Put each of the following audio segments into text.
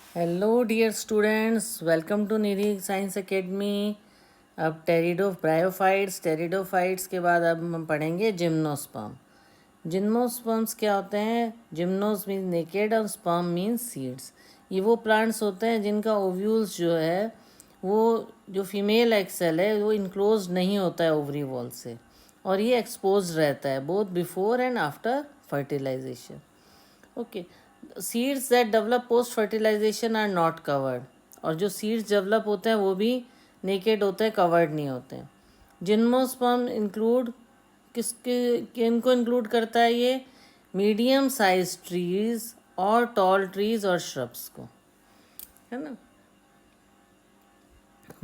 Hello dear students, welcome to Niri science academy. अब pteridophytes के बाद अब हम पढ़ेंगे जिम्नोस्पर्म। जिम्नोस्पर्म्स क्या होते हैं? जिम्नोस मीन्स नेकेड और स्पर्म मीन्स सीड्स। ये वो प्लांट्स होते हैं जिनका ओव्यूल्स जो है वो जो फीमेल एक्सेल है वो इनक्लोज नहीं होता है ओवरी वॉल से, और ये एक्सपोज रहता है both before and after fertilisation. Okay, seeds that develop post fertilisation are not covered. और जो सीड्स डेवलप होते हैं वो भी नेकेड होते हैं, कवर्ड नहीं होते हैं। जिम्नोस्पर्म इंक्लूड किनको इंक्लूड करता है? ये मीडियम साइज ट्रीज और टॉल ट्रीज और श्रब्स को, है ना।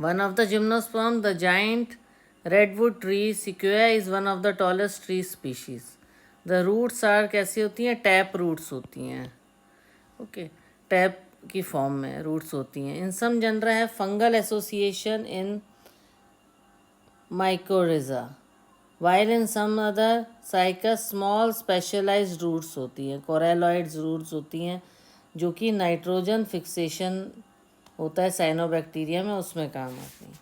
One of the gymnosperm, the giant redwood tree Sequoia, is one of the tallest tree species. The roots are कैसी होती हैं? टैप रूट्स होती हैं। ओके, टैप की फॉर्म में रूट्स होती हैं। इन सम जनरा है fungal association in mycorrhiza, while in some other Cycas small specialised roots होती हैं, कोरेलॉइड्स रूट्स होती हैं, जो कि नाइट्रोजन फिक्सेशन होता है साइनोबैक्टीरिया में, उसमें काम आती हैं।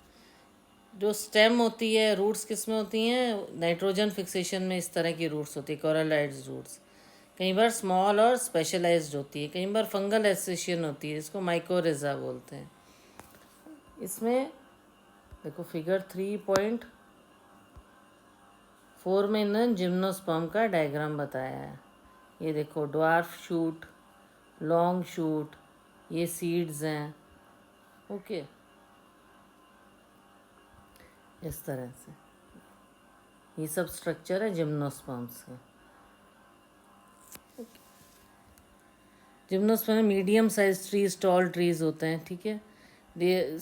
जो स्टेम होती है, रूट्स किस में होती हैं? नाइट्रोजन फिक्सेशन में इस तरह की रूट्स होती है, कोरेलॉइड्स रूट्स। कई बार स्मॉल और स्पेशलाइज्ड होती है, कई बार फंगल एसोसिएशन होती है, इसको माइकोरिजा बोलते हैं। इसमें देखो फिगर 3.4 में इन्होंने जिम्नोस्पर्म का डायग्राम बताया है। ये देखो, ड्वार्फ शूट, लॉन्ग शूट, ये सीड्स हैं। ओके, इस तरह से ये सब स्ट्रक्चर है जिम्नोस्पर्म्स का। Gymnosperm medium size trees, tall trees होते हैं, ठीक है। जो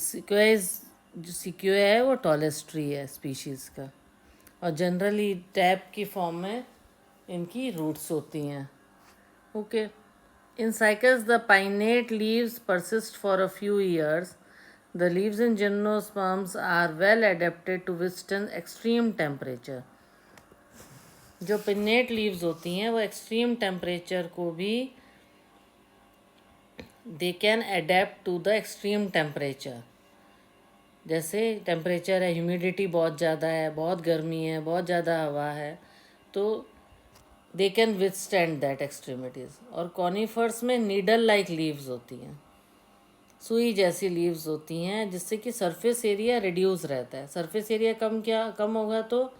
सिक्योया है वो टॉलेस्ट ट्री है स्पीशीज़ का, और जनरली टैप की फॉर्म में इनकी रूट्स होती हैं। Okay, in Cycas the pinnate leaves persist for a few years. The leaves in gymnosperms are well adapted to withstand extreme temperature. जो पिन्नेट लीव्स होती हैं वो एक्सट्रीम टेम्परेचर को भी they can adapt to the extreme temperature. जैसे temperature है, humidity बहुत ज़्यादा है, बहुत गर्मी है, बहुत ज़्यादा हवा है, तो they can withstand that extremities. और कॉनिफर्स में नीडल लाइक लीव्स होती हैं, सुई जैसी लीव्स होती हैं, जिससे कि सरफेस एरिया रिड्यूस रहता है। सरफेस एरिया कम होगा तो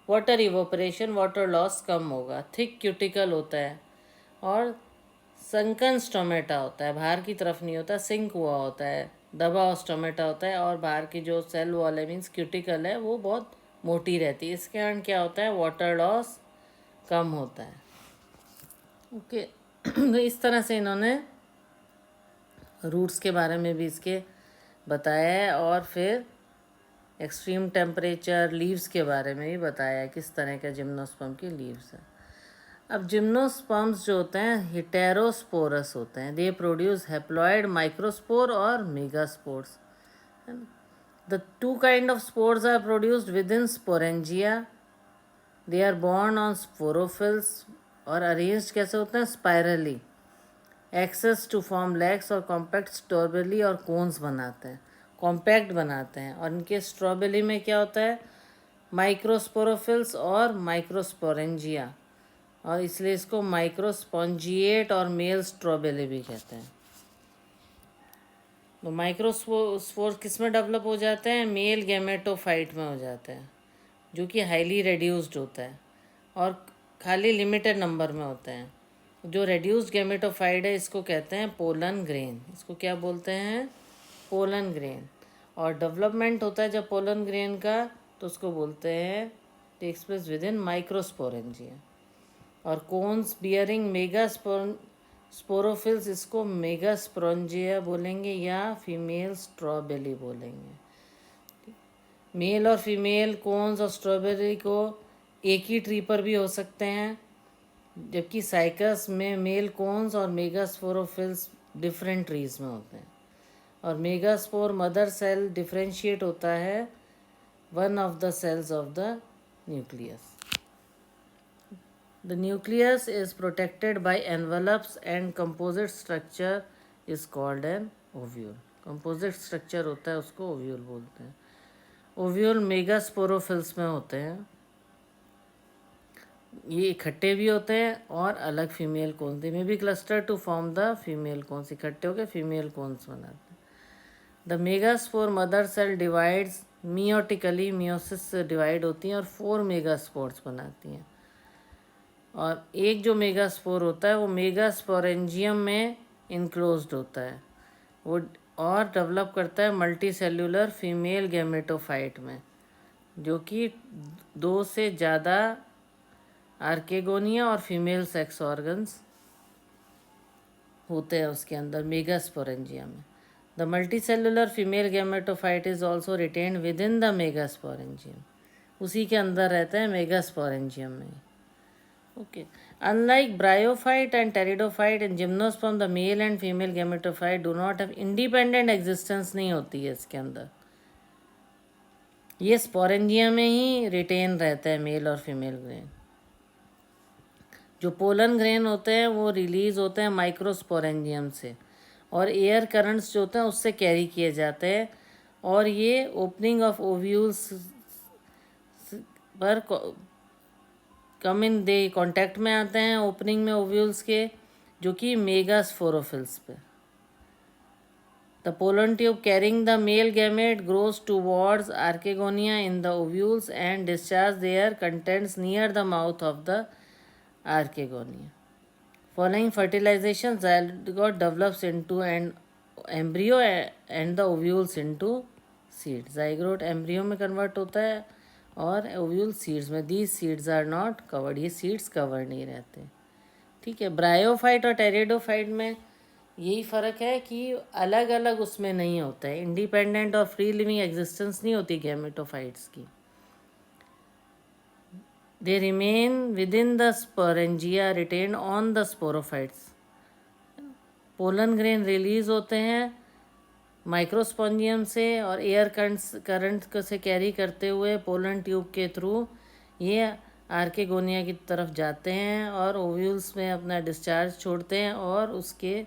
वाटर इवोपरेशन, वाटर लॉस कम होगा। थिक क्यूटिकल होता है और संकन स्टोमेटा होता है, बाहर की तरफ नहीं होता, सिंक हुआ होता है, दबा हुआ स्टोमेटा होता है, और बाहर की जो सेल वॉल है मीन्स क्यूटिकल है वो बहुत मोटी रहती है। इसके कारण क्या होता है? वाटर लॉस कम होता है। ओके, तो इस तरह से इन्होंने रूट्स के बारे में भी इसके बताया है, और फिर एक्सट्रीम टेम्परेचर, लीव्स के बारे में भी बताया है, किस तरह का जिम्नोस्पर्म की लीव्स है। अब जिम्नोस्पर्म्स जो होते हैं हेटेरोस्पोरस होते हैं। दे प्रोड्यूस हैप्लॉइड माइक्रोस्पोर और megaspores. The two kind of spores are produced within sporangia. They are borne on sporophylls और अरेंज्ड कैसे होते हैं? Spirally, axes to form lax और कॉम्पैक्ट स्ट्रॉबेली और कोन्स बनाते हैं, कॉम्पैक्ट बनाते हैं। और इनके स्ट्रॉबेली में क्या होता है? माइक्रोस्पोरोफिल्स और माइक्रोस्पोरेंजिया, और इसलिए इसको माइक्रोस्पॉन्जिएट और मेल स्ट्रॉबेरी भी कहते हैं। तो माइक्रोस्पोर किस में डेवलप हो जाते हैं? मेल गैमेटोफाइट में हो जाते हैं, जो कि हाईली रेड्यूस्ड होता है और खाली लिमिटेड नंबर में होते हैं। जो रेड्यूस्ड गैमेटोफाइट है इसको कहते हैं पोलन ग्रेन। इसको क्या बोलते हैं? Pollen grain. और डेवलपमेंट होता है जब पोलन ग्रेन का, तो उसको बोलते हैं takes place within microsporangia. और कोन्स बियरिंग मेगा स्पोरोफिल्स, इसको मेगा स्पोरेंजिया बोलेंगे या फीमेल स्ट्रॉबेरी बोलेंगे। मेल और फीमेल कोन्स और स्ट्रॉबेरी को एक ही ट्री पर भी हो सकते हैं, जबकि साइकस में मेल कोन्स और मेगा स्पोरोफिल्स डिफरेंट ट्रीज में होते हैं। और megaspore mother cell differentiate होता है one of the cells of the nucleus. The nucleus is protected by envelopes and composite structure is called an ovule. Composite structure होता है उसको ovule बोलते हैं। ओव्यूल मेगास्पोरोफिल्स में होते हैं। ये इकट्ठे भी होते हैं और अलग female cones, they may be cluster to form the female cones, इकट्ठे होकर फीमेल कोन्स बनाते हैं। The megaspore mother cell divides meiotically, meiosis से डिवाइड होती हैं और 4 मेगास्पोर्स बनाती हैं। और एक जो मेगास्पोर होता है वो मेगास्पोरेंजियम में इनक्लोज्ड होता है वो, और डेवलप करता है मल्टी सेल्यूलर फीमेल गैमेटोफाइट में, जो कि 2 से ज़्यादा आर्केगोनिया और फीमेल सेक्स ऑर्गन्स होते हैं उसके अंदर मेगास्पोरेंजियम में। The multicellular female gametophyte is also retained with in the megasporangium, उसी के अंदर रहता है मेगास्पोरेंजियम में। Okay, unlike bryophyte and pteridophyte in gymnosperm, the male and female gametophyte do not have independent existence, नहीं होती है इसके अंदर, ये स्पोरेंजियम में ही रिटेन रहता है मेल और फीमेल ग्रेन। जो पोलन ग्रेन होते हैं वो रिलीज होते हैं माइक्रोस्पोरेंजियम से, और एयर करंट्स जो होते हैं उससे कैरी किए जाते हैं, और ये ओपनिंग ऑफ ओव्यूल्स पर कम इन दे कांटेक्ट में आते हैं, ओपनिंग में ओव्यूल्स के, जो कि मेगास्पोरोफिल्स पे। The pollen tube carrying the male gamete grows towards archegonia in the ovules and discharge their contents near the mouth of the archegonia. Following fertilization, zygote develops into an embryo and the ovules into seed. Zygote embryo में convert होता है और ovule seeds में। These seeds are not covered, ये seeds cover नहीं रहते। ठीक है, ब्रायोफाइट और टेरिडोफाइट में यही फ़र्क है कि अलग अलग उसमें नहीं होता है, इंडिपेंडेंट और फ्री लिविंग एग्जिस्टेंस नहीं होती गैमेटोफाइट्स की। They remain within the sporangia retained on the sporophytes. Pollen grain release होते हैं माइक्रोस्पोंजियम से और एयर करंट से कैरी करते हुए पोलन ट्यूब के थ्रू ये आर्केगोनिया की तरफ जाते हैं और ओव्यूल्स में अपना डिस्चार्ज छोड़ते हैं, और उसके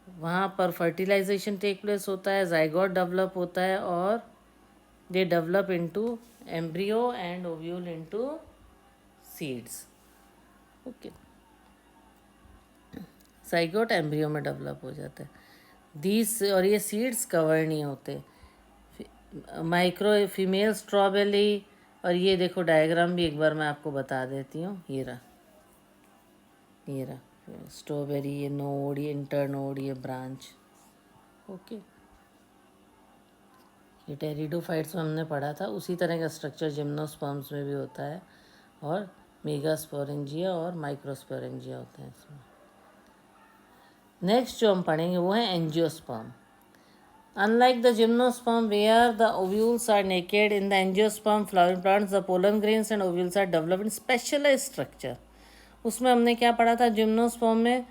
वहाँ पर फर्टिलाइजेशन टेक प्लेस होता है, जाइगोट डेवलप होता है, और they develop into embryo and ovule into seeds. Okay, zygote embryo में डेवलप हो जाता है। दीज, और ये सीड्स कवर नहीं होते। माइक्रो फीमेल स्ट्रॉबेरी, और ये देखो डायग्राम भी एक बार मैं आपको बता देती हूँ, ये रहा स्ट्रॉबेरी, ये नोड, ये इंटरनोड, ये ब्रांच। ओके, ये टेरिडोफाइट्स में हमने पढ़ा था, उसी तरह का स्ट्रक्चर जिम्नोस्पर्म्स में भी होता है, और मेगास्पोरेंजिया और माइक्रोस्पोरेंजिया होते हैं इसमें। नेक्स्ट जो हम पढ़ेंगे वो है angiosperm. Unlike the gymnosperm where the ovules are naked, in the angiosperm flowering plants the pollen grains and ovules are developed in specialised structure. उसमें हमने क्या पढ़ा था, जिम्नोस्पर्म में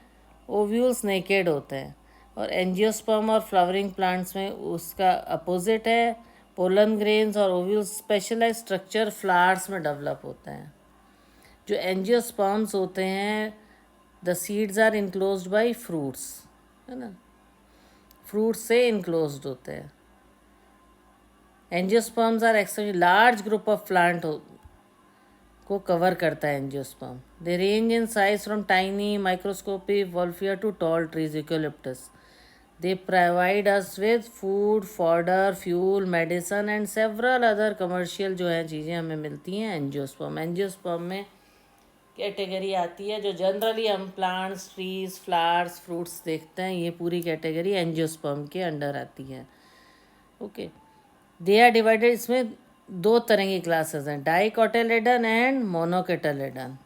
ओव्यूल्स नेकेड होते हैं, और एंजियोस्पर्म और फ्लावरिंग प्लांट्स में उसका अपोजिट है, पोलन ग्रेन्स और ओव्यूल्स स्पेशलाइज्ड स्ट्रक्चर फ्लावर्स में डेवलप होते हैं। जो एंजियोस्पर्म्स होते हैं, the seeds are enclosed by fruits, है ना, फ्रूट्स से इनक्लोज्ड होते हैं। Angiosperms are extremely large group of plant को कवर करता है angiosperm. They range in size from tiny microscopic wolffia to tall trees eucalyptus. They provide us with food, fodder, fuel, medicine and several other commercial जो है चीज़ें हमें मिलती हैं angiosperm. Angiosperm में कैटेगरी आती है जो जनरली हम प्लांट्स, ट्रीज, फ्लावर्स, फ्रूट्स देखते हैं, ये पूरी कैटेगरी एंजियोस्पर्म के अंडर आती है। ओके, दे आर डिवाइडेड, इसमें 2 तरह की क्लासेस हैं, डाइकोटिलेडन एंड मोनोकोटिलेडन।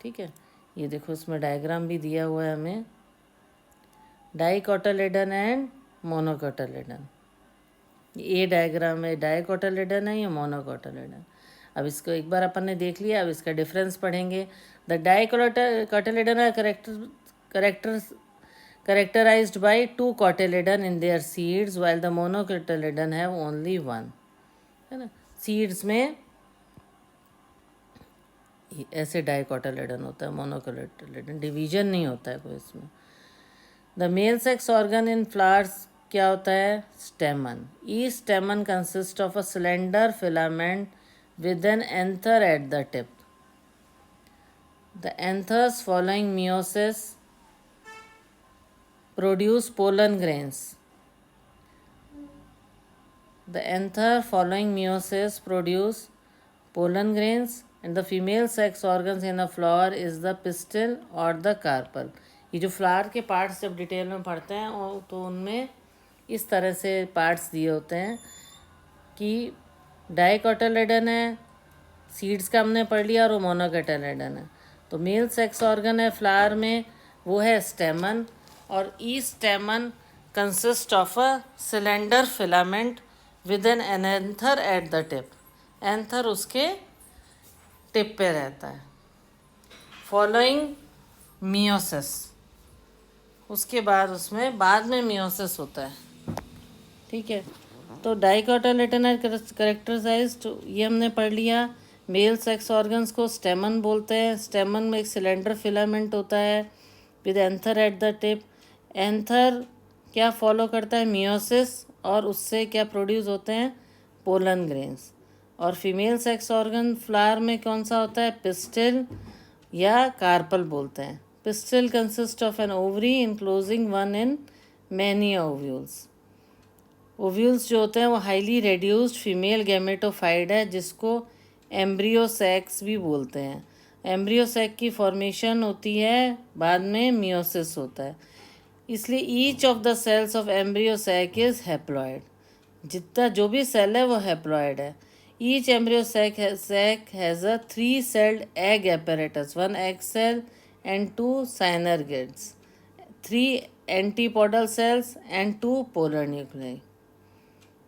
ठीक है, ये देखो इसमें डायग्राम भी दिया हुआ है हमें, डाइकोटिलेडन एंड मोनोकोटिलेडन। ये डायग्राम में डाइकोटिलेडन है, ये मोनोकोटिलेडन। अब इसको एक बार अपन ने देख लिया, अब इसका डिफरेंस पढ़ेंगे। The dicotyledon are characterized by 2 cotyledon in their seeds, while the monocotyledon have only 1, है ना। सीड्स में ऐसे डाइकोटिलेडन होता है, मोनोकोटिलेडन डिवीजन नहीं होता है कोई इसमें। The mail sex organ in flowers क्या होता है? स्टेमन. Each स्टेमन consist of a cylinder filament with an anther at the tip. The anthers following meiosis produce pollen grains. The anther following meiosis produce pollen grains and the female sex organs in a flower is the pistil or the carpel. ये जो flower के parts जब detail में पढ़ते हैं तो उनमें इस तरह से पार्ट्स दिए होते हैं कि डाइकोटिलेडन है, सीड्स का हमने पढ़ लिया, और वो मोनोकोटिलेडन है. तो मेल सेक्स ऑर्गन है फ्लावर में, वो है स्टेमन, और ई stamen consist of a cylinder filament with an anther at the tip. Anther उसके टिप पे रहता है. फॉलोइंग मियोसिस, उसके बाद उसमें बाद में मियोसिस होता है. ठीक है. तो डाइकोटिलेडन आर कैरेक्टराइज्ड, ये हमने पढ़ लिया. मेल सेक्स ऑर्गन्स को स्टेमन बोलते हैं. स्टेमन में एक सिलेंडर फिलामेंट होता है with anther at the tip. Anther क्या फॉलो करता है? मियोसिस, और उससे क्या प्रोड्यूस होते हैं? Pollen grains. और फीमेल सेक्स ऑर्गन फ्लावर में कौन सा होता है? पिस्टिल या कार्पल बोलते हैं. Pistil consist of an ovary enclosing one in many ovules. Ovules जो होते हैं वो हाईली रेड्यूस्ड फीमेल गैमेटोफाइड है, जिसको एम्ब्रियो सैक्स भी बोलते हैं. एम्ब्रियो सैक की फॉर्मेशन होती है, बाद में मियोसिस होता है. इसलिए each of the cells of embryo sac is haploid. जितना जो भी सेल है वो हैप्लॉइड है. Each embryo sac has a 3 celled egg apparatus, 1 egg cell and 2 synergids, 3 antipodal cells and 2 polar nuclei.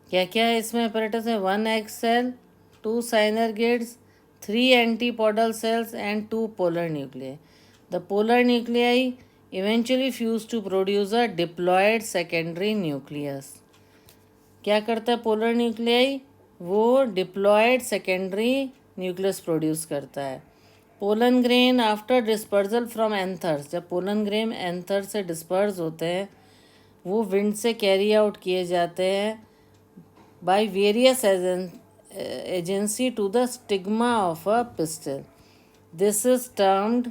क्या क्या है इसमें apparatus है? 1 egg cell, 2 synergids, 3 antipodal cells and 2 polar nuclei. The polar nuclei eventually fuse to produce a diploid secondary nucleus. क्या करता है polar nuclei? वो diploid secondary nucleus produce करता है. Pollen grain after dispersal from anthers, जब pollen grain anther से disperse होते हैं वो विंड से कैरी आउट किए जाते हैं by various agency to the stigma of a pistil. This is termed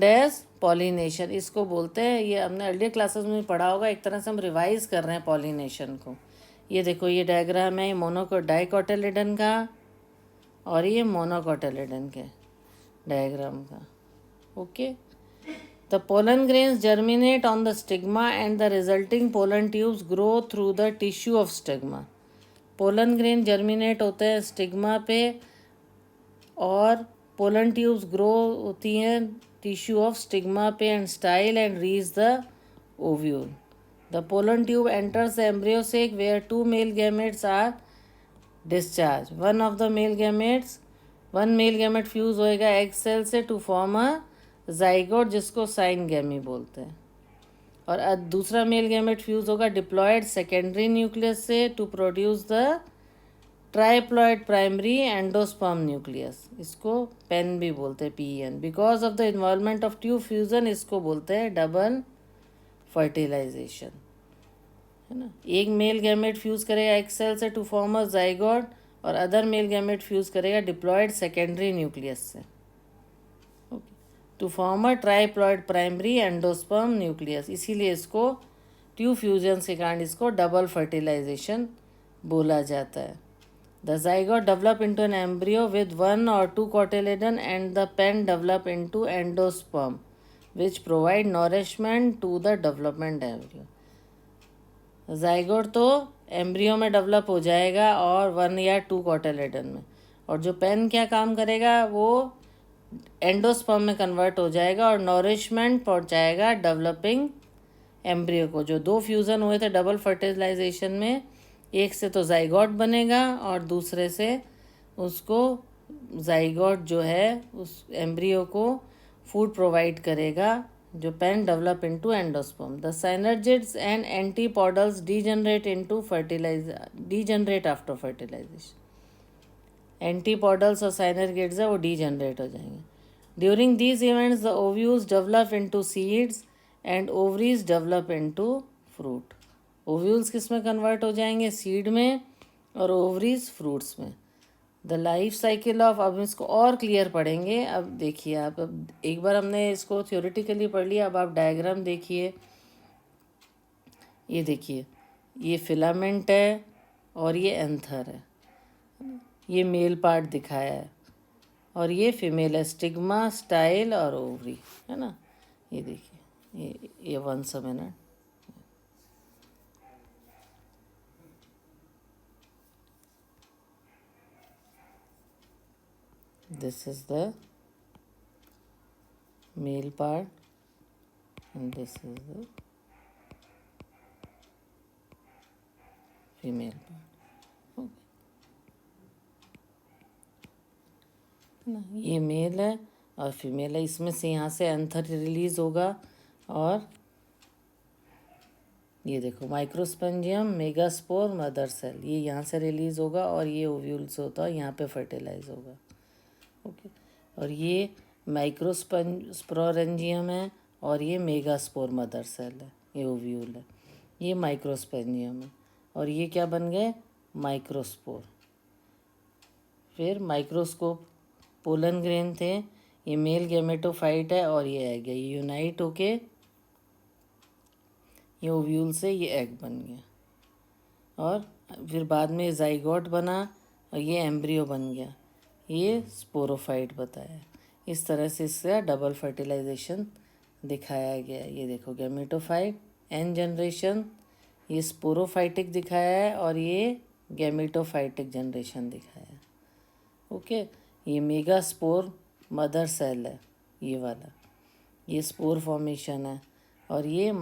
as pollination. इसको बोलते हैं, ये हमने अर्लियर क्लासेस में पढ़ा होगा, एक तरह से हम रिवाइज कर रहे हैं पॉलिनेशन को. ये देखो ये डायग्राम है डाइकोटिलेडन का और ये मोनोकोटिलेडन के डायग्राम का. Okay. The pollen grains germinate on the stigma and the resulting pollen tubes grow through the tissue of stigma. Pollen grain germinate होते हैं स्टिग्मा पे और पोलन ट्यूब्स ग्रो होती हैं टिश्यू ऑफ स्टिग्मा पे and style and reach the ovule. The pollen tube enters the embryo sac where 2 male gametes are discharge. One male gamete fuse होएगा egg cell से to form a zygote, जिसको syngamy बोलते हैं. और दूसरा male gamete fuse होगा diploid secondary nucleus से to produce the triploid primary endosperm nucleus. इसको पेन भी बोलते हैं, PEN. Because of the involvement of tube fusion इसको बोलते हैं डबल फर्टिलाइजेशन, है ना. एक मेल गैमेट फ्यूज करेगा एक सेल से टू फॉर्म अ जाइगोट और अदर मेल गैमेट फ्यूज करेगा डिप्लॉयड सेकेंडरी न्यूक्लियस से to form a triploid primary endosperm nucleus. इसीलिए इसको ट्यूब फ्यूजन के कारण इसको डबल फर्टिलाइजेशन बोला जाता है. The zygote develop into an embryo with 1 or 2 cotyledon and the pen develop into endosperm which provide nourishment to the development embryo. zygote तो embryo में डेवलप हो जाएगा और 1 या 2 कोटिलेडन में, और जो पेन क्या काम करेगा वो एंडोस्पर्म में कन्वर्ट हो जाएगा और नॉरिशमेंट पहुंचाएगा डेवलपिंग एम्ब्रियो को. जो 2 फ्यूज़न हुए थे डबल फर्टिलाइजेशन में, एक से तो जाइगोट बनेगा और दूसरे से उसको जाइगोट जो है उस एम्ब्रियो को फूड प्रोवाइड करेगा जो PEN develop into endosperm. The synergids and antipodals degenerate after fertilisation. Antipodals और साइनर्जिड्स है वो डीजनरेट हो जाएंगे. During these events, the ovules develop into seeds and ovaries develop into fruit. Ovules किस में कन्वर्ट हो जाएंगे? सीड में, और ओवरीज फ्रूट्स में. द लाइफ साइकिल ऑफ, अब इसको और क्लियर पढ़ेंगे. अब देखिए आप, अब एक बार हमने इसको थ्योरेटिकली पढ़ लिया, अब आप डायग्राम देखिए. ये देखिए, ये फिलामेंट है और ये एंथर है. ये मेल पार्ट दिखाया है और ये फीमेल है, स्टिग्मा, स्टाइल और ओवरी, है ना. ये देखिए, ये 1 minute. This is the male part and this is the female part. Okay. ना, ये मेल है और फीमेल है. इसमें से यहाँ से एंथर रिलीज होगा और ये देखो माइक्रोस्पेंजियम, मेगास्पोर, मदर सेल, ये यहाँ से रिलीज होगा और ये ओव्यूल से होता है, यहाँ पे फर्टिलाइज होगा. ओके. और ये माइक्रोस्पोरेंजियम है और ये मेगास्पोर मदर सेल है, ये ओव्यूल है. ये माइक्रोस्पेंजियम है और ये क्या बन गए? माइक्रोस्पोर. फिर माइक्रोस्कोप पोलन ग्रेन थे, ये मेल गैमेटोफाइट है और ये एग है. ये यूनाइट होके ये ओव्यूल से ये एग बन गया और फिर बाद में जाइगोट बना और ये एम्ब्रियो बन गया. ये स्पोरोफाइट बताया. इस तरह से इसका डबल फर्टिलाइजेशन दिखाया गया. ये देखो गैमेटोफाइट एन जनरेशन, ये स्पोरोफाइटिक दिखाया है और ये गैमेटोफाइटिक जनरेशन दिखाया है. ओके. ये मेगा स्पोर मदर सेल है, ये वाला, ये स्पोर फॉर्मेशन है और ये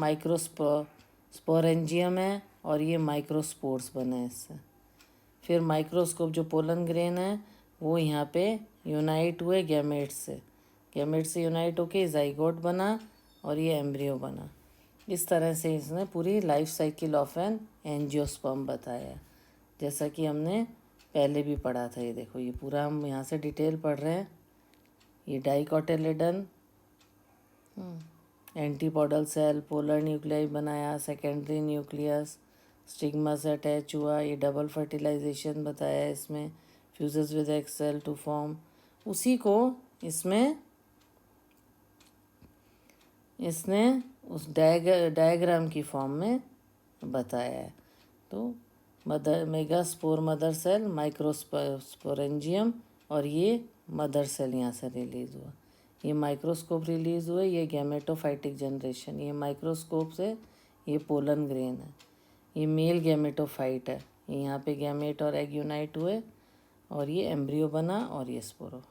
स्पोरेंजियम है और ये माइक्रोस्पोर्स बने हैं इससे. फिर माइक्रोस्कोप जो पोलन ग्रेन है वो यहाँ पे यूनाइट हुए गैमेट्स से, गैमेट से यूनाइट होके जाइगोट बना और ये एम्ब्रियो बना. इस तरह से इसने पूरी life cycle of an angiosperm बताया, जैसा कि हमने पहले भी पढ़ा था. ये देखो, ये पूरा हम यहाँ से डिटेल पढ़ रहे हैं. ये dicotyledon, antipodal cell, polar nuclei बनाया, सेकेंडरी न्यूक्लियस, स्टिग्मा से अटैच हुआ. ये डबल फर्टिलाइजेशन बताया इसमें, fuses with egg cell to form. उसी को इसमें इसने उस डायग्राम की फॉर्म में बताया है. तो mother megaspore mother cell, microsporangium और ये मदर सेल यहाँ से रिलीज हुआ. ये माइक्रोस्कोप रिलीज हुए, ये गैमेटोफाइटिक जनरेशन. ये माइक्रोस्कोप से ये पोलन ग्रेन है, ये मेल गैमेटोफाइट है. ये यहाँ पे गैमेट और एग यूनाइट हुए और ये एम्ब्रियो बना और ये स्पोरो.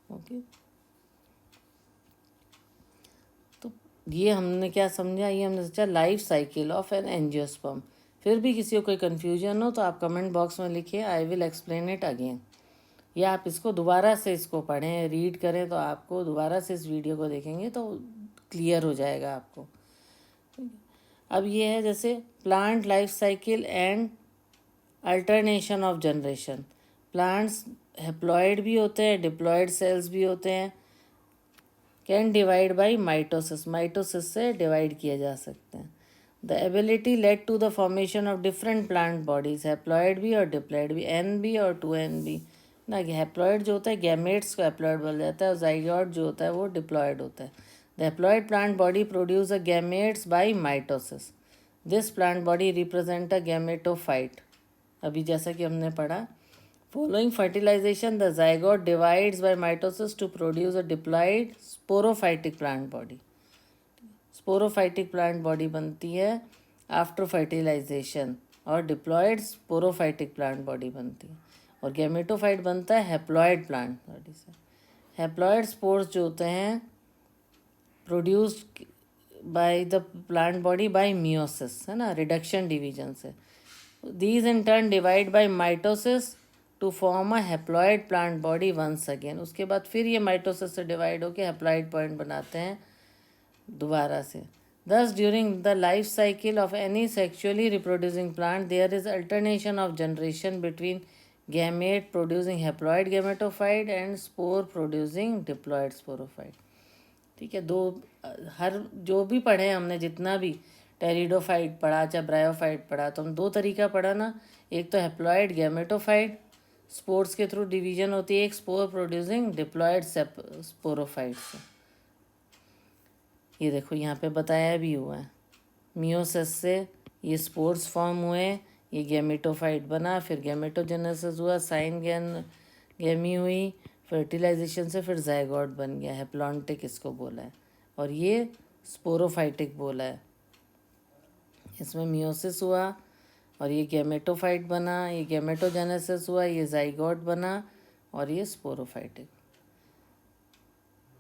ओके. तो ये हमने क्या समझा? ये हमने सोचा life cycle of an angiosperm. फिर भी किसी को कोई कन्फ्यूजन हो तो आप कमेंट बॉक्स में लिखिए, I will explain it again. या आप इसको दोबारा से इसको पढ़ें, रीड करें, तो आपको दोबारा से इस वीडियो को देखेंगे तो क्लियर हो जाएगा आपको. अब ये है जैसे plant life cycle and alternation of generation. Plants haploid भी होते हैं, डिप्लॉइड सेल्स भी होते हैं. Can divide by mitosis, mitosis से डिवाइड किए जा सकते हैं. The ability lead to the formation of different plant bodies, haploid भी और डिप्लॉइड भी, एन बी और 2N बी ना. हैप्लॉइड जो होता है गैमेट्स को हैप्लॉइड बोला जाता है और जाइगोट जो होता है वो डिप्लॉइड होता है. The haploid plant body produce a gametes by mitosis. This plant body represent a gametophyte. अभी जैसा कि हमने पढ़ा, following fertilization the zygote divides by mitosis to produce a diploid sporophytic plant body. Sporophytic plant body बनती है after fertilisation और diploid sporophytic plant body बनती है. और गैमेटोफाइट बनता है हैप्लॉयड प्लांट बॉडी से. हैप्लॉयड स्पोर्स जो होते हैं produced by the plant body by meiosis, है ना, रिडक्शन डिवीजन से. These in turn divide by mitosis to form a haploid plant body once again. उसके बाद फिर ये माइटोसिस से डिवाइड होकर हैप्लॉइड पॉइंट बनाते हैं दोबारा से. Thus during the life cycle of any sexually reproducing plant there is alternation of generation between gamete producing haploid gametophyte and spore producing diploid sporophyte. ठीक है, दो हर जो भी पढ़े हमने, जितना भी टेरिडोफाइट पढ़ा चाहे ब्रायोफाइट पढ़ा, तो हम दो तरीका पढ़ा ना, एक तो हैप्लॉइड गैमेटोफाइट स्पोर्स के थ्रू डिवीजन होती है, एक स्पोर प्रोड्यूसिंग डिप्लॉइड स्पोरोफाइट से। ये देखो यहाँ पे बताया भी हुआ है, मियोसिस से ये स्पोर्स फॉर्म हुए, ये गैमेटोफाइट बना, फिर गैमेटोजेनेसिस हुआ, साइन गैमी हुई, फर्टिलाइजेशन से फिर जायगोट बन गया, हैप्लॉन्टिक इसको बोला है, और ये स्पोरोफाइटिक बोला है। इसमें मियोसिस हुआ और ये गैमेटोफाइट बना, ये गैमेटोजेनेसिस हुआ, ये जाइगोट बना, और ये sporophytic.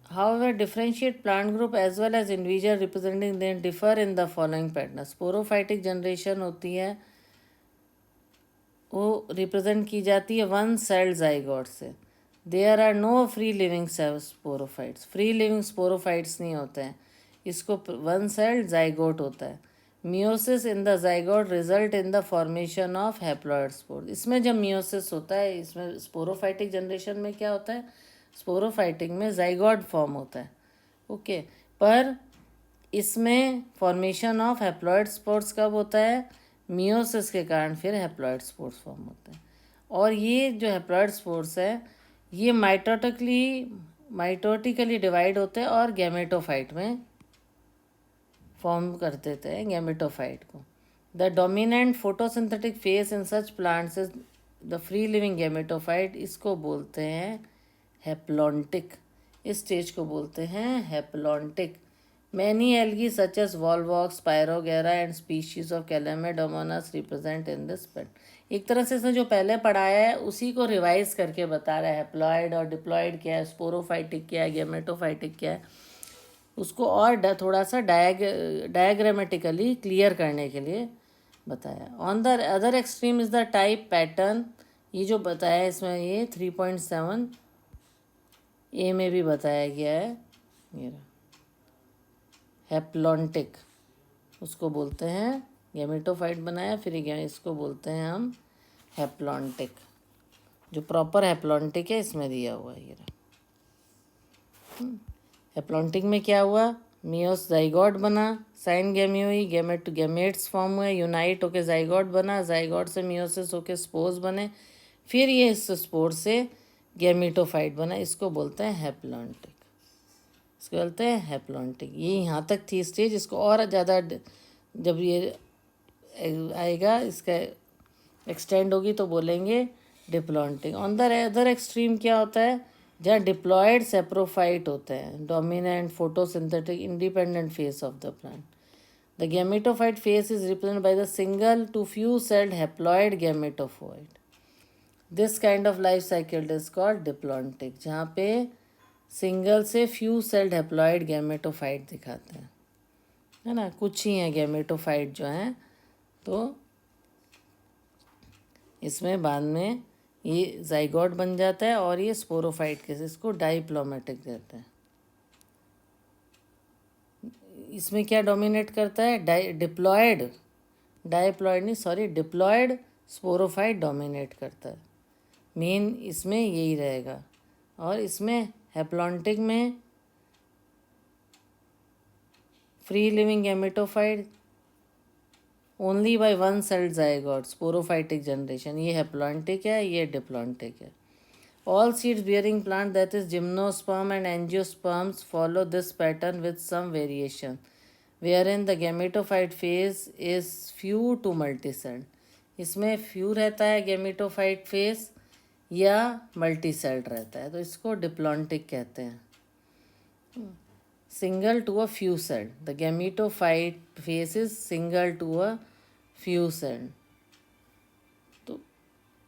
However, differentiate plant group as well as individual representing them differ in the following pattern. Sporophytic generation होती है, वो रिप्रेजेंट की जाती है वन सेल्ड जाइगोट से। There are no free living sporophytes, free living sporophytes नहीं होते हैं, इसको वन सेल्ड जाइगोट होता है। Meiosis in the zygote result in the formation of haploid spore. इसमें जब मियोसिस होता है, इसमें स्पोरोफाइटिक जनरेशन में क्या होता है, स्पोरोफाइटिक में जाइगोट फॉर्म होता है, ओके। पर इसमें फॉर्मेशन ऑफ हैप्लॉइड स्पोर्स कब होता है, मियोसिस के कारण फिर हैप्लॉइड स्पोर्स फॉर्म होते हैं। और ये जो हैप्लॉइड स्पोर्स है, ये माइटोटिकली डिवाइड होते हैं और गैमेटोफाइट में फॉर्म कर देते हैं गैमेटोफाइट को। The dominant photosynthetic phase in such plants is the free living gametophyte, इसको बोलते हैं हैप्लॉन्टिक, इस स्टेज को बोलते हैं haplontic. Many algae such as Volvox, Spirogyra and species of Chlamydomonas represent in this pattern. एक तरह से इसने जो पहले पढ़ाया है उसी को रिवाइज करके बता रहा है, हैप्लॉइड और डिप्लॉइड क्या है, स्पोरोफाइटिक क्या है, गैमेटोफाइटिक क्या है, उसको और थोड़ा सा डायग्रामेटिकली क्लियर करने के लिए बताया। On the other extreme is the type pattern, ये जो बताया इसमें ये 3.7 ए में भी बताया गया है, ये हैप्लॉन्टिक, उसको बोलते हैं गैमेटोफाइट बनाया, फिर इसको बोलते हैं हम हैप्लॉन्टिक। जो प्रॉपर हैप्लॉन्टिक है इसमें दिया हुआ है ये। हैप्लॉन्टिक में क्या हुआ, मियोस जाइगोट बना, साइन गैमी हुई, गैमेट्स फॉर्म हुए, यूनाइट होके जाइगोट बना, जाइगोट से मियोसिस होके स्पोर्स बने, फिर ये इस स्पोर से गैमेटोफाइट बना, इसको बोलते हैं हैप्लॉन्टिक, इसको बोलते हैं हैप्लॉन्टिक। ये यहाँ तक थी स्टेज, इसको और ज़्यादा जब ये आएगा, इसका एक्सटेंड होगी तो बोलेंगे diplontic. On the other extreme क्या होता है, जहाँ डिप्लॉयड सेप्रोफाइट होते हैं, dominant photosynthetic independent phase of the plant. The gametophyte phase is represented by the single to few celled haploid gametophyte. This kind of life cycle is called diplontic, जहाँ पे single से few celled haploid gametophyte दिखाते हैं, है ना, कुछ ही हैं gametophyte जो हैं। तो इसमें बाद में ये जाइगोट बन जाता है और ये स्पोरोफाइट के, इसको डाइप्लोमेटिक कहते हैं। इसमें क्या डोमिनेट करता है, डिप्लॉयड स्पोरोफाइट डोमिनेट करता है, मेन इसमें यही रहेगा। और इसमें हैप्लॉन्टिक में free living gametophyte only by one celled zygote, sporophytic generation, ये हैप्लॉन्टिक है, ये डिप्लॉन्टिक है। All seeds bearing plant that is gymnosperm and angiosperms follow this pattern with some variation wherein the gametophyte phase is few to multicelled। इसमें few रहता है gametophyte face या मल्टीसेल्ड रहता है, तो इसको डिप्लॉन्टिक कहते हैं। Single to a few celled, the gametophyte phase is single to a few celled. तो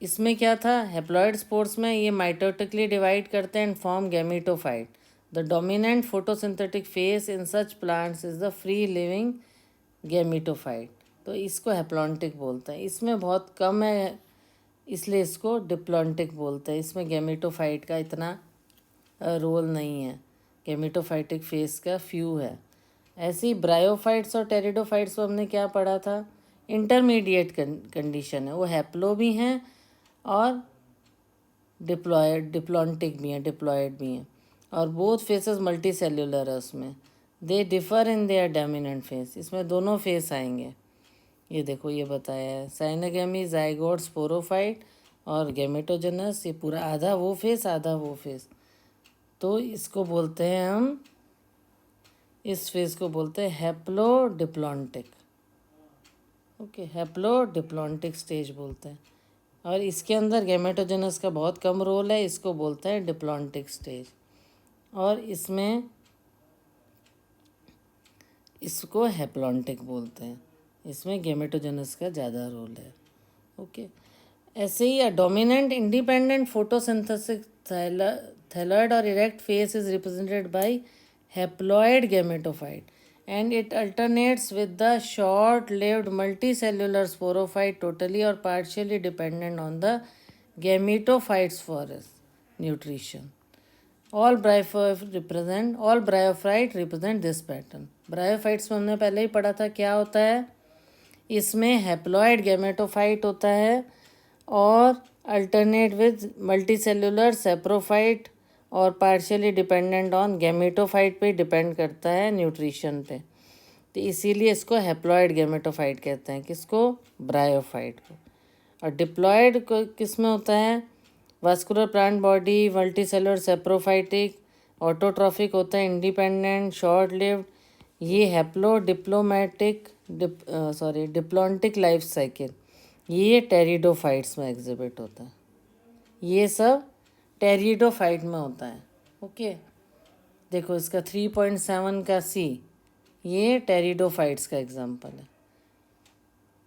इसमें क्या था, हैप्लॉइड स्पोर्स में ये माइटोटिकली डिवाइड करते हैं and form gametophyte. The dominant photosynthetic phase in such plants is the free living gametophyte, तो इसको हैप्लॉन्टिक बोलते हैं। इसमें बहुत कम है इसलिए इसको डिप्लॉन्टिक बोलते हैं, इसमें गैमेटोफाइट का इतना रोल नहीं है, गैमेटोफाइटिक फेस का फ्यू है। ऐसे ही ब्रायोफाइट्स और टेरिडोफाइट्स को हमने क्या पढ़ा था, इंटरमीडिएट कंडीशन है, वो हैप्लो भी हैं और डिप्लॉन्टिक भी हैं, डिप्लॉयड भी हैं, और बोथ फेसेस मल्टी सेल्यूलर है उसमें। They differ in their dominant face, इसमें दोनों फेस आएंगे। ये देखो ये बताया है, साइनोगेमी, जाइगोट, स्पोरोफाइट और गेमेटोजेनस, ये पूरा आधा वो फेस आधा वो फेस। तो इसको बोलते हैं हम, इस फेस को बोलते हैं हैप्लोडिप्लॉन्टिक। ओके, हैप्लोडिप्लॉन्टिक स्टेज बोलते हैं। और इसके अंदर गेमेटोजेनस का बहुत कम रोल है, इसको बोलते हैं डिप्लॉन्टिक स्टेज। और इसको हैप्लॉन्टिक बोलते हैं, इसमें गेमेटोजेनस का ज़्यादा रोल है। ओके, ऐसे ही डोमिनेंट इंडिपेंडेंट फोटोसिंथेसिस थैलॉइड और erect face is represented bye haploid gametophyte and it alternates with the short-lived multicellular sporophyte totally or partially dependent on the gametophytes for its nutrition. All bryophyte represent this pattern. Bryophytes में हमने पहले ही पढ़ा था क्या होता है, इसमें haploid gametophyte होता है और अल्टरनेट विद मल्टीसेल्युलर सेप्रोफाइट और पार्शियली डिपेंडेंट ऑन गेमेटोफाइट पे डिपेंड करता है न्यूट्रिशन पे। तो इसीलिए इसको हैप्लॉइड गेमेटोफाइट कहते हैं, किसको, ब्रायोफाइट को। और डिप्लॉयड को किस में होता है, vascular plant body, multicellular saprophytic, autotrophic होता है, इंडिपेंडेंट, शॉर्ट लिव्ड। ये डिप्लॉन्टिक लाइफ साइकिल, ये टेरिडोफाइट्स में एग्जिबिट होता है। ये सब टेरिडोफाइट में होता है। ओके, देखो इसका 3.7 का सी, ये टेरिडोफाइट्स का एग्जाम्पल है।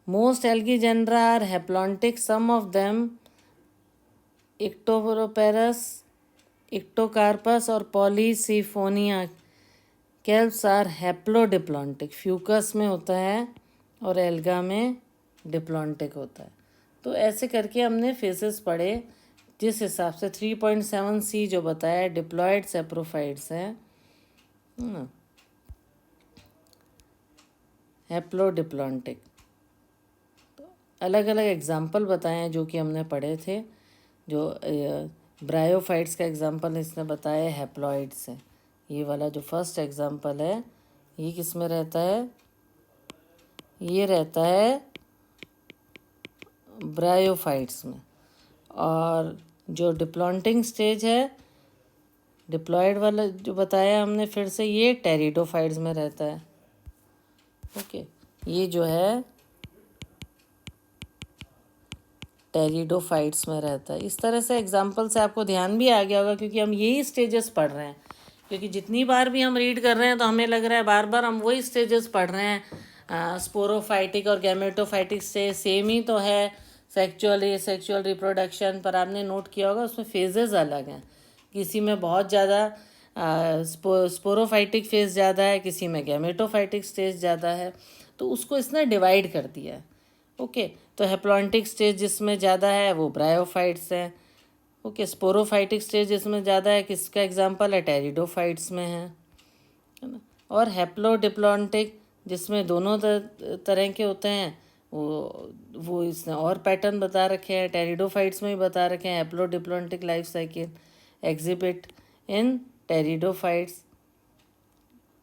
Most algae genera are haplontic, some of them इक्टोरोपेरस, इक्टोकार्पस और Polysiphonia kelps are haplodiplontic. Fucus में होता है और एल्गा में डिप्लॉन्टिक होता है। तो ऐसे करके हमने फेसेस पढ़े, जिस हिसाब से 3.7 सी जो बताया डिप्लॉयड सेप्रोफाइट्स हैं, हैप्लोडिप्लॉन्टिक। तो अलग अलग एग्जाम्पल बताए हैं जो कि हमने पढ़े थे। जो ब्रायोफाइट्स का एग्जाम्पल इसने बताया हैप्लॉइड से। ये वाला जो फर्स्ट एग्जाम्पल है ये किस में रहता है, ये रहता है ब्रायोफाइट्स में। और जो डिप्लॉन्टिंग स्टेज है, डिप्लॉयड वाला जो बताया हमने फिर से, ये टेरिडोफाइट्स में रहता है। ओके, ये जो है टेरिडोफाइट्स में रहता है। इस तरह से एग्जाम्पल से आपको ध्यान भी आ गया होगा, क्योंकि हम यही स्टेजेस पढ़ रहे हैं। क्योंकि जितनी बार भी हम रीड कर रहे हैं तो हमें लग रहा है बार बार हम वही स्टेजेस पढ़ रहे हैं। स्पोरोफाइटिक और गैमेटोफाइटिक से सेम ही तो है, सेक्चुअल रिप्रोडक्शन, पर आपने नोट किया होगा उसमें फेजेस अलग हैं। किसी में बहुत ज़्यादा स्पोरोफाइटिक फेज ज़्यादा है, किसी में गैमेटोफाइटिक स्टेज ज़्यादा है, तो उसको इसने डिवाइड कर दिया है। ओके, तो हैप्लॉन्टिक स्टेज जिसमें ज़्यादा है वो ब्रायोफाइट्स है। ओके, स्पोरोफाइटिक स्टेज जिसमें ज़्यादा है, किसका एग्जांपल है, टेरिडोफाइट्स में है ना। और हैप्लोडिप्लॉन्टिक जिसमें दोनों तरह के होते हैं, वो इसने और पैटर्न बता रखे हैं, टेरिडोफाइट्स में भी बता रखे हैं। हैप्लोडिप्लॉन्टिक लाइफ साइकिल एग्जिबिट इन टेरिडोफाइट्स।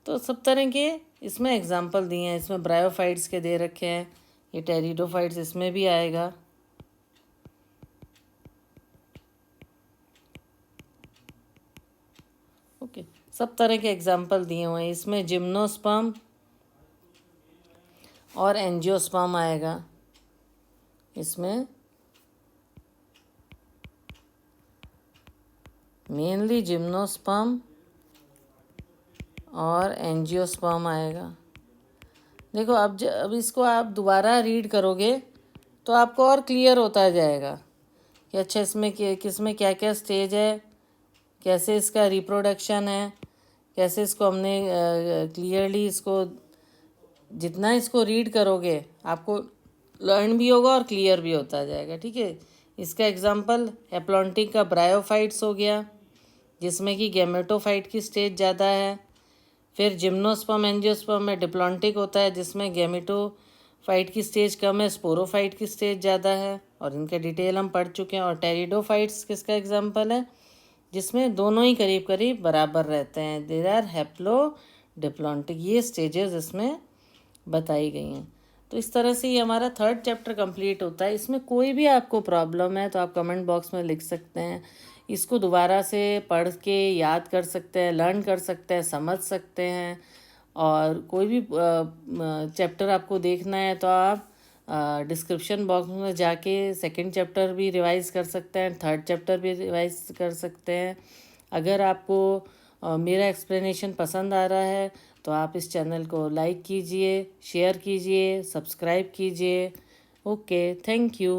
तो सब तरह के इसमें एग्जांपल दिए हैं। इसमें ब्रायोफाइट्स के दे रखे हैं, ये टेरिडोफाइट्स इसमें भी आएगा। ओके, सब तरह के एग्जांपल दिए हुए हैं। इसमें जिम्नोस्पर्म और एंजियोस्पर्म आएगा। इसमें मेनली जिम्नोस्पर्म और एंजियोस्पर्म आएगा। देखो अब इसको आप दोबारा रीड करोगे तो आपको और क्लियर होता जाएगा कि अच्छा इसमें किसमें क्या क्या स्टेज है, कैसे इसका रिप्रोडक्शन है, कैसे इसको हमने क्लियरली इसको जितना इसको रीड करोगे आपको लर्न भी होगा और क्लियर भी होता जाएगा। ठीक है, इसका एग्जांपल हैप्लॉन्टिक का ब्रायोफाइट्स हो गया, जिसमें कि गैमेटोफाइट की स्टेज ज़्यादा है। फिर जिम्नोस्पर्म एंजियोस्पर्म में डिप्लॉन्टिक होता है, जिसमें गैमेटोफाइट की स्टेज कम है, स्पोरोफाइट की स्टेज ज़्यादा है। और इनका डिटेल हम पढ़ चुके हैं। और टेरिडोफाइट्स किसका एग्जाम्पल है, जिसमें दोनों ही करीब करीब बराबर रहते हैं। देर आर हैप्लो डिप्लॉन्टिक, ये स्टेजेस इसमें बताई गई हैं। तो इस तरह से ये हमारा 3rd चैप्टर कंप्लीट होता है। इसमें कोई भी आपको प्रॉब्लम है तो आप कमेंट बॉक्स में लिख सकते हैं। इसको दोबारा से पढ़ के याद कर सकते हैं, लर्न कर सकते हैं, समझ सकते हैं। और कोई भी चैप्टर आपको देखना है तो आप डिस्क्रिप्शन बॉक्स में जाके 2nd चैप्टर भी रिवाइज कर सकते हैं, 3rd चैप्टर भी रिवाइज कर सकते हैं। अगर आपको मेरा एक्सप्लेनेशन पसंद आ रहा है तो आप इस चैनल को लाइक कीजिए, शेयर कीजिए, सब्सक्राइब कीजिए। Okay, thank you.